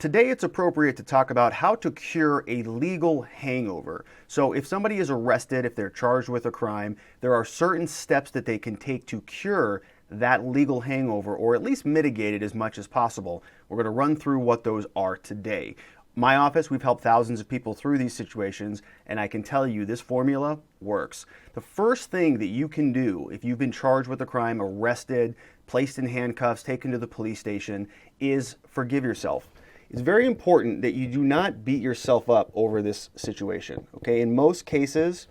Today it's appropriate to talk about how to cure a legal hangover. So if somebody is arrested, if they're charged with a crime, there are certain steps that they can take to cure that legal hangover, or at least mitigate it as much as possible. We're going to run through what those are today. My office, we've helped thousands of people through these situations, and I can tell you this formula works. The first thing that you can do if you've been charged with a crime, arrested, placed in handcuffs, taken to the police station, is forgive yourself. It's very important that you do not beat yourself up over this situation. Okay, in most cases,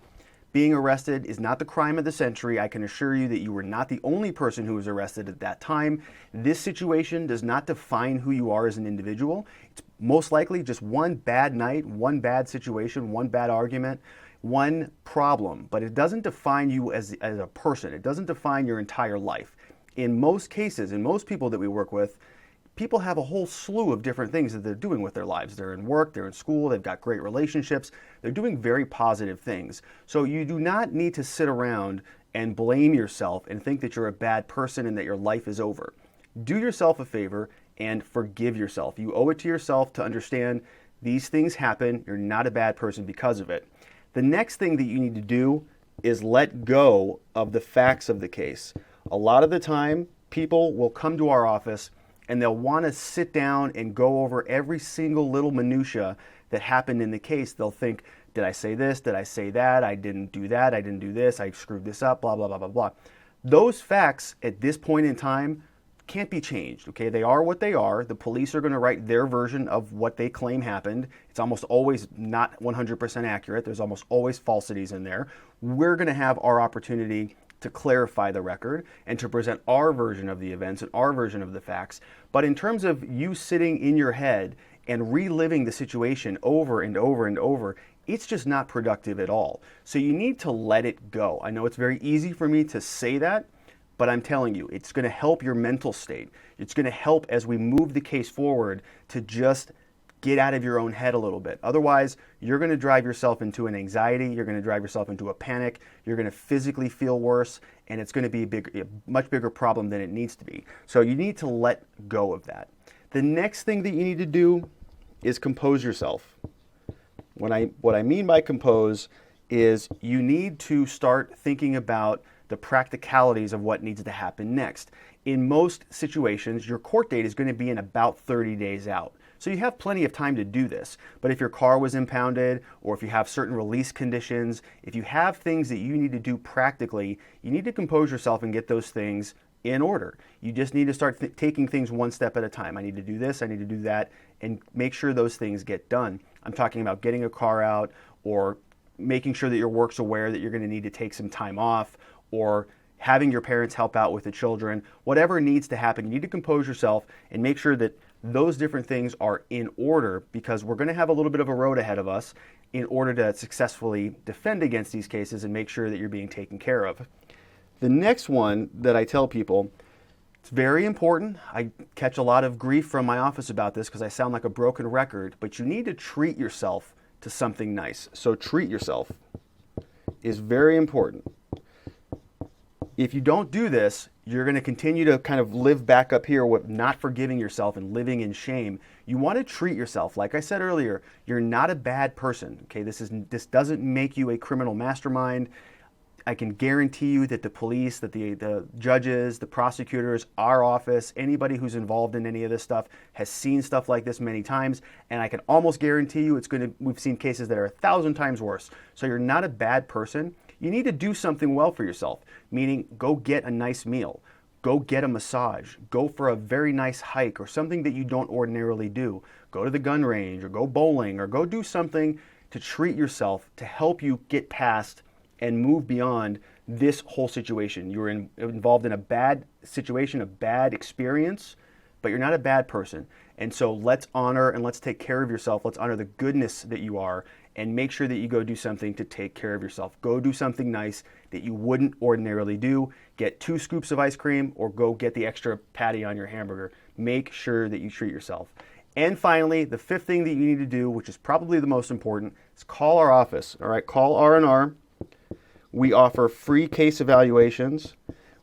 being arrested is not the crime of the century. I can assure you that you were not the only person who was arrested at that time. This situation does not define who you are as an individual. It's most likely just one bad night, one bad situation, one bad argument, one problem, but it doesn't define you as a person. It doesn't define your entire life. In most cases, in most people that we work with, people have a whole slew of different things that they're doing with their lives. They're in work, they're in school, they've got great relationships, they're doing very positive things. So you do not need to sit around and blame yourself and think that you're a bad person and that your life is over. Do yourself a favor and forgive yourself. You owe it to yourself to understand these things happen, you're not a bad person because of it. The next thing that you need to do is let go of the facts of the case. A lot of the time, people will come to our office and they'll want to sit down and go over every single little minutia that happened in the case. They'll think, did I say this? Did I say that? I didn't do that. I didn't do this. I screwed this up, blah, blah, blah, blah, blah. Those facts at this point in time can't be changed, okay? They are what they are. The police are going to write their version of what they claim happened. It's almost always not 100% accurate. There's almost always falsities in there. We're going to have our opportunity to clarify the record and to present our version of the events and our version of the facts. But in terms of you sitting in your head and reliving the situation over and over and over, it's just not productive at all. So you need to let it go. I know it's very easy for me to say that, but I'm telling you, it's going to help your mental state. It's going to help as we move the case forward to just get out of your own head a little bit. Otherwise, you're going to drive yourself into an anxiety, you're going to drive yourself into a panic, you're going to physically feel worse, and it's going to be a much bigger problem than it needs to be. So you need to let go of that. The next thing that you need to do is compose yourself. What I mean by compose is you need to start thinking about the practicalities of what needs to happen next. In most situations, your court date is going to be in about 30 days out. So you have plenty of time to do this. But if your car was impounded, or if you have certain release conditions, if you have things that you need to do practically, you need to compose yourself and get those things in order. You just need to start taking things one step at a time. I need to do this, I need to do that, and make sure those things get done. I'm talking about getting a car out, or making sure that your work's aware that you're going to need to take some time off, or having your parents help out with the children. Whatever needs to happen, you need to compose yourself and make sure that those different things are in order, because we're going to have a little bit of a road ahead of us in order to successfully defend against these cases and make sure that you're being taken care of. The next one that I tell people, it's very important. I catch a lot of grief from my office about this because I sound like a broken record, but you need to treat yourself to something nice. So treat yourself is very important. If you don't do this, you're going to continue to kind of live back up here with not forgiving yourself and living in shame. You want to treat yourself. Like I said earlier, you're not a bad person. Okay, this doesn't make you a criminal mastermind. I can guarantee you that the police, that the judges, the prosecutors, our office, anybody who's involved in any of this stuff has seen stuff like this many times, and I can almost guarantee you we've seen cases that are 1,000 times worse. So you're not a bad person. You need to do something well for yourself, meaning go get a nice meal, go get a massage, go for a very nice hike or something that you don't ordinarily do. Go to the gun range or go bowling or go do something to treat yourself, to help you get past and move beyond this whole situation. You're involved in a bad situation, a bad experience, but you're not a bad person. And so let's honor and let's take care of yourself. Let's honor the goodness that you are and make sure that you go do something to take care of yourself. Go do something nice that you wouldn't ordinarily do. Get 2 scoops of ice cream or go get the extra patty on your hamburger. Make sure that you treat yourself. And finally, the 5th thing that you need to do, which is probably the most important, is call our office. All right, call R&R. We offer free case evaluations.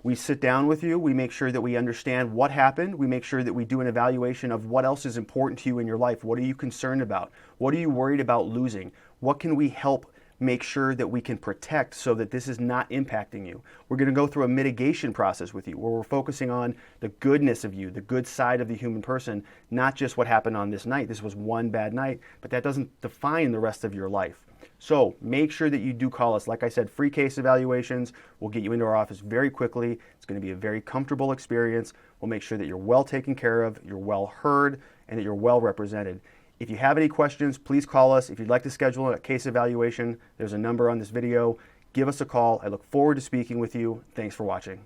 We sit down with you, we make sure that we understand what happened, we make sure that we do an evaluation of what else is important to you in your life. What are you concerned about? What are you worried about losing? What can we help make sure that we can protect so that this is not impacting you? We're going to go through a mitigation process with you where we're focusing on the goodness of you, the good side of the human person, not just what happened on this night. This was one bad night, but that doesn't define the rest of your life. So make sure that you do call us. Like I said, free case evaluations. We'll get you into our office very quickly. It's going to be a very comfortable experience. We'll make sure that you're well taken care of, you're well heard, and that you're well represented. If you have any questions, please call us. If you'd like to schedule a case evaluation, there's a number on this video. Give us a call. I look forward to speaking with you. Thanks for watching.